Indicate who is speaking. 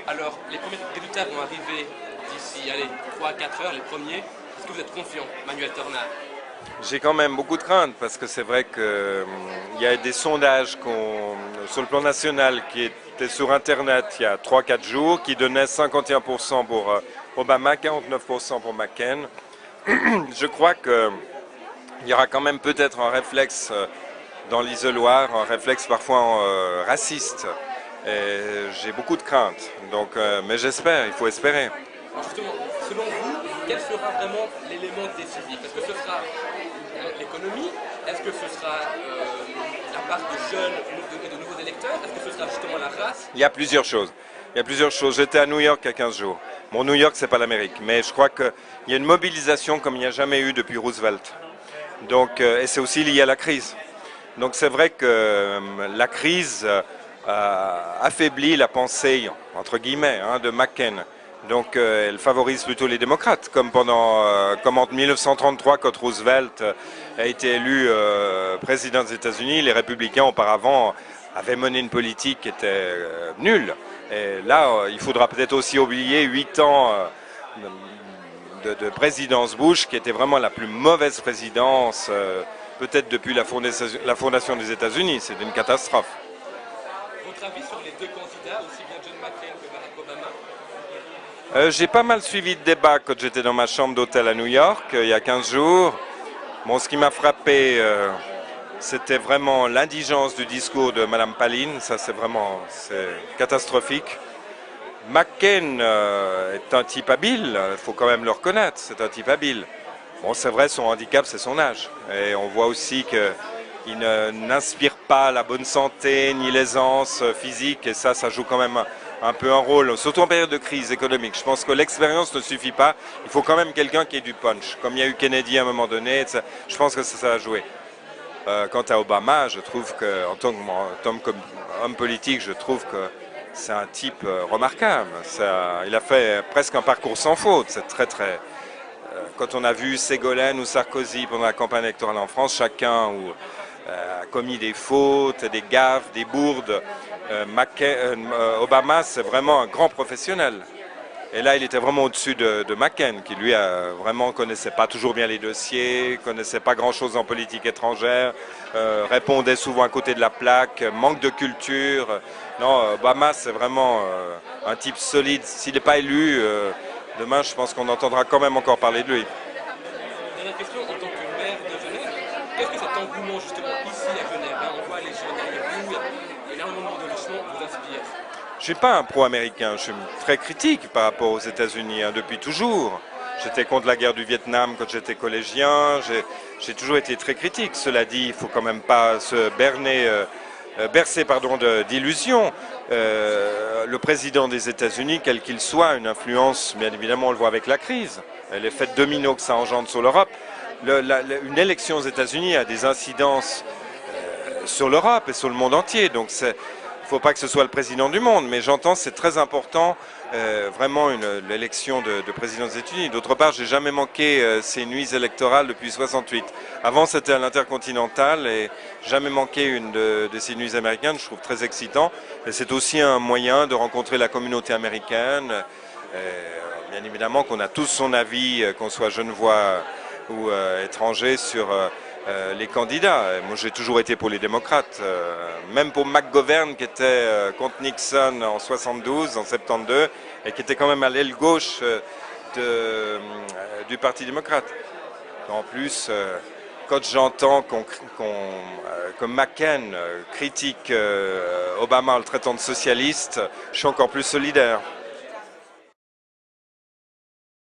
Speaker 1: Alors, les premiers résultats vont arriver d'ici, allez, 3 à 4 heures, les premiers. Est-ce que vous êtes confiant, Manuel Tornard?
Speaker 2: J'ai quand même beaucoup de craintes parce que c'est vrai qu'il y a des sondages sur le plan national qui étaient sur Internet il y a 3-4 jours qui donnaient 51% pour Obama, 49% pour McCain. Je crois qu'il y aura quand même peut-être un réflexe dans l'isoloir, un réflexe parfois raciste. J'ai beaucoup de craintes, donc, mais j'espère, il faut espérer.
Speaker 1: Justement, selon vous, quel sera vraiment l'élément décisif? Est-ce que ce sera l'économie? Est-ce que ce sera la part de jeunes et de nouveaux électeurs? Est-ce que ce sera justement la race?
Speaker 2: Il y a plusieurs choses. Il y a plusieurs choses. J'étais à New York il y a 15 jours. Bon, New York, c'est pas l'Amérique, mais je crois qu'il y a une mobilisation comme il n'y a jamais eu depuis Roosevelt. Donc, et c'est aussi lié à la crise. Donc c'est vrai que la crise affaiblit la pensée, entre guillemets, de McCain. Donc elle favorise plutôt les démocrates, comme comme en 1933 quand Roosevelt a été élu président des États-Unis, les républicains auparavant avaient mené une politique qui était nulle. Et là, il faudra peut-être aussi oublier 8 ans de présidence Bush, qui était vraiment la plus mauvaise présidence, peut-être depuis la fondation des États-Unis. C'est une catastrophe.
Speaker 1: Votre avis sur les deux candidats, aussi bien John McCain que Barack Obama?
Speaker 2: J'ai pas mal suivi le débat quand j'étais dans ma chambre d'hôtel à New York, il y a 15 jours. Bon, ce qui m'a frappé, c'était vraiment l'indigence du discours de Mme Palin. Ça, c'est catastrophique. McCain est un type habile, il faut quand même le reconnaître, c'est un type habile. Bon, c'est vrai, son handicap, c'est son âge. Et on voit aussi qu'il n'inspire pas la bonne santé ni l'aisance physique, et ça joue quand même un peu un rôle, surtout en période de crise économique. Je pense que l'expérience ne suffit pas, il faut quand même quelqu'un qui ait du punch, comme il y a eu Kennedy à un moment donné, je pense que ça a joué. Quant à Obama, je trouve qu'en tant qu'homme politique, je trouve que c'est un type remarquable. Il a fait presque un parcours sans faute. C'est très. Quand on a vu Ségolène ou Sarkozy pendant la campagne électorale en France, chacun a commis des fautes, des gaffes, des bourdes. Obama, c'est vraiment un grand professionnel. Et là, il était vraiment au-dessus de McCain, qui lui vraiment connaissait pas toujours bien les dossiers, connaissait pas grand-chose en politique étrangère, répondait souvent à côté de la plaque, manque de culture. Non, Obama, c'est vraiment un type solide. S'il n'est pas élu, demain, je pense qu'on entendra quand même encore parler de lui.
Speaker 1: Dernière question, en tant que maire de Genève, qu'est-ce que cet engouement justement ici à Genève? On voit les gens derrière vous, il y a énormément de richements, vous inspire?
Speaker 2: Je ne suis pas un pro-américain, je suis très critique par rapport aux États-Unis depuis toujours. J'étais contre la guerre du Vietnam quand j'étais collégien, j'ai toujours été très critique. Cela dit, il ne faut quand même pas se bercer d'illusions. Le président des États-Unis, quel qu'il soit, a une influence, bien évidemment on le voit avec la crise, l'effet domino que ça engendre sur l'Europe. Une élection aux États-Unis a des incidences sur l'Europe et sur le monde entier, donc il ne faut pas que ce soit le président du monde, mais j'entends c'est très important, vraiment l'élection de président des États-Unis. D'autre part, j'ai jamais manqué ces nuits électorales depuis 68. Avant, c'était à l'Intercontinental et jamais manqué une de ces nuits américaines. Je trouve très excitant. Et c'est aussi un moyen de rencontrer la communauté américaine. Bien évidemment qu'on a tous son avis, qu'on soit genevois ou étranger, sur les candidats. Moi, j'ai toujours été pour les démocrates, même pour McGovern qui était contre Nixon en 72, en 72, et qui était quand même à l'aile gauche du Parti démocrate. En plus, quand j'entends que McCain critique Obama en le traitant de socialiste, je suis encore plus solidaire.